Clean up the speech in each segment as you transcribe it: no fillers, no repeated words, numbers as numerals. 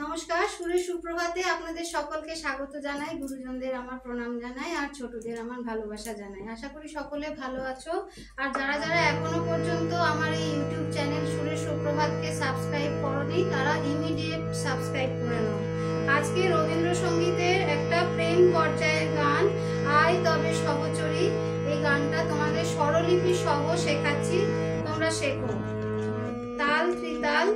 নমস্কার, সুরের সুপ্রভাতে আপনাদের সকলকে স্বাগত জানাই। গুরুজনদের আমার প্রণাম জানাই আর ছোটদের আমার ভালোবাসা জানাই। আশা করি সকলে ভালো আছো। আর যারা যারা এখনো পর্যন্ত আমার এই ইউটিউব চ্যানেল সুরের সুপ্রভাতকে সাবস্ক্রাইব করোনি তারা ইমিডিয়েট সাবস্ক্রাইব করে নাও। আজকে রবীন্দ্রসঙ্গীতের একটা প্রেম পর্যায়ের গান আয় তবে সহচরী, এই গানটা তোমাদের স্বরলিপি সহ শেখাচ্ছি, তোমরা শেখো। তাল ত্রিতাল,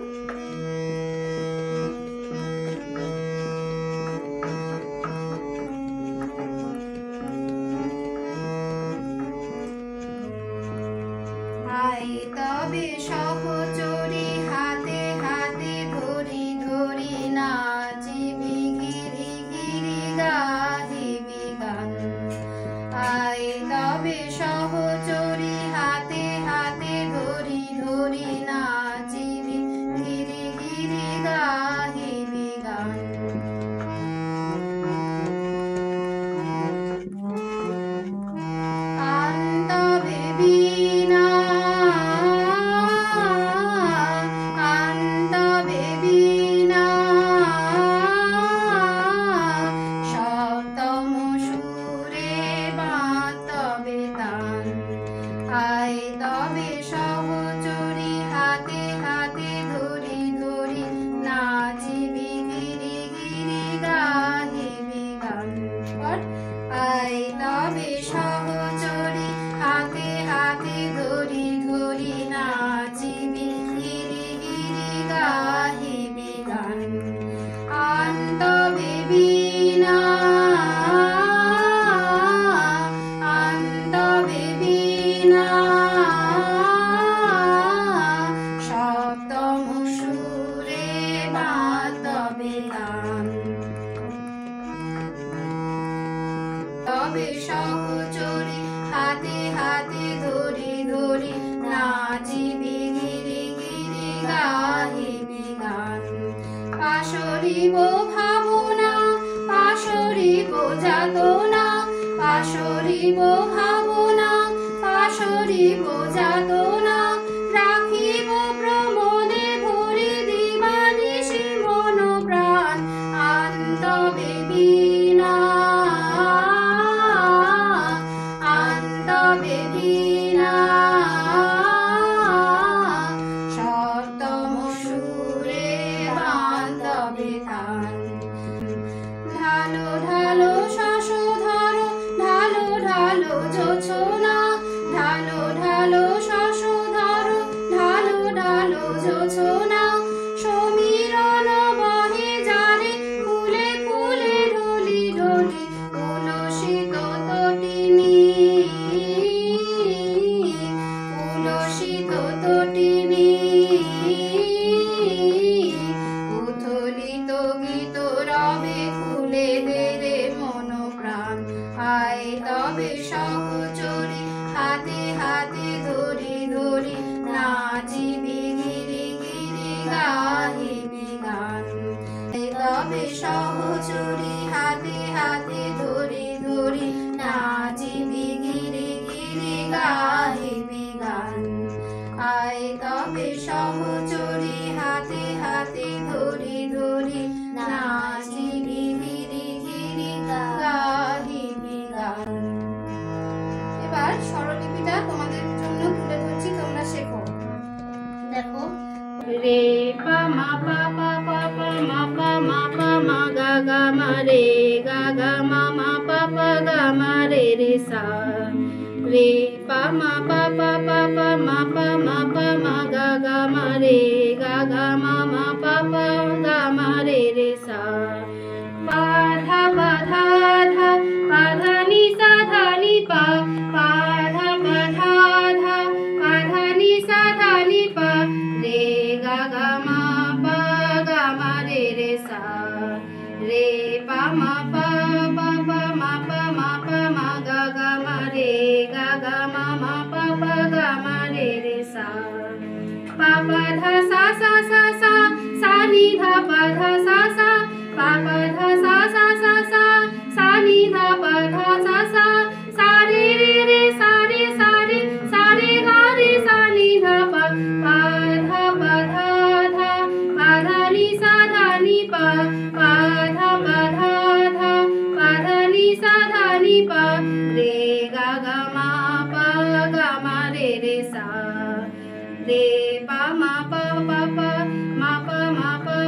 তবে সহচরী হাতে হাতে ধরি ধরি নাচিবি গিরি গিরি গাহিবি গান। আয় তবে সহচরী হাতে হাতে ধরি ধরি নাচিবি গিরি গিরি গাহিবি গান। আন্তবে বীণা তবে সহচরী হাতে হাতে ধরি ধরি নাচিবি গিরি গিরি গাহিবি গান। পাশরিব ভাবনা পাশরিব যাতনা, পাশরিব ভাবনা পাশরিব যাতনা, রাখিব প্রমোদে ভরি দিবানিশি মন প্রাণ। আন্তবে বীণা আন্তবে বীণা সপ্তম সুরে বান্ধবে তান। ঢালো ঢালো শশধর ঢালো ঢালো জোছনা, ঢালো ঢালো শশধর ঢালো ঢালো জোছনা, সমীরণ বহে যারে ফুলে ফুলে ঢলি ঢলি, উলসিত তটিনী উলসিত তটিনী, উথলিত গীত রবে ফুলে দেরে মন প্রাণ। আয় তবে সহচরী হাতে হাতে ধরি ধরি নাচিবি গিরি গিরি গাহিবি গান। তবে সহচরী হাতে হাতে ধরি ধরি নাচিবি গিরি গিরি গাহিবি গান। আয় তবে সহচরী হাতে হাতে ধরি ধরি নাচিবি গিরি গিরি গাহিবি গান। এবার স্বরলিপিটা তোমাদের জন্য তুলে ধরছি, তোমরা শেখো। দেখো, রে পা মা পা পা পা পা মা পা মা পা মা গা গা মা রে গা গা মা মা পা পা গা মা রে রে সা, রে পা মা পা পা পা পা মা পা মা পা মা গা গা মা রে গা গা মা মা পা পা গা মা রে রে সা। পা ধা পা ধা ধা পা ধা নি সা ধা নি পা, পা ধা পা ধা ধা পা ধা নি সা ধা নি পা, রে গা গা মা পা গা মা রে রে সা, রে পা মা পা পা পা মা পা মা পা মা গা গা মা রে গা গা মা মা পা পা গা মা রে রে সা। পা পা ধা সা সা সা সা সা নি ধা পা ধা সা সা পা পা ধা সা সা সা সা সা নি ধা পা ধা সা সা সা রে রে রে সা রে সা রে সা রে গা রে সা নি ধা পা পা ধা ধা পা ধা নি সা ধা নি পা পা ধা ধা পা ধা নি সা ধা নি পা রে গা গা মা রে রে সা রে পা মা পা পা পা মা পা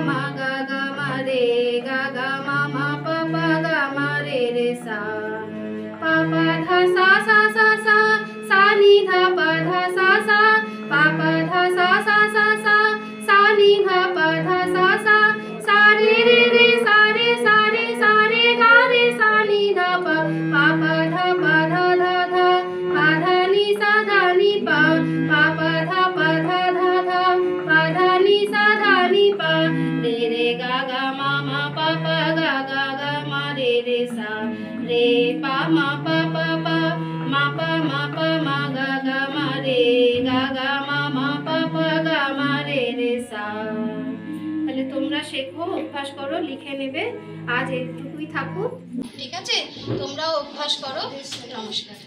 মা গা গা মা রে গা গা মা পা পা গা মা রে রে সা পা পা ধা সা সা সা সা সা নি ধা পা ধা সা সা পা পা ধা সা সা সা সা সা নি ধা পা ধা সা সা সা রে রে রে সা রে সা রে সা রে গা রে সা নি ধা পা পা পা ধা ধা পা ধা নি সা ধা নি পা পা পা ধা ধা পা ধা নি সা ধা নি পা রে রে গা গা মা পা পা গা গা গা মা রে রে সা রে পা মা পা পা পা মা পা মা গা গা মা রে গা গা মা পা পা গা মা রে রে সা। তাহলে তোমরা শেখো, অভ্যাস করো, লিখে নেবে। আজ এইটুকুই থাকুক, ঠিক আছে? তোমরাও অভ্যাস করো। নমস্কার।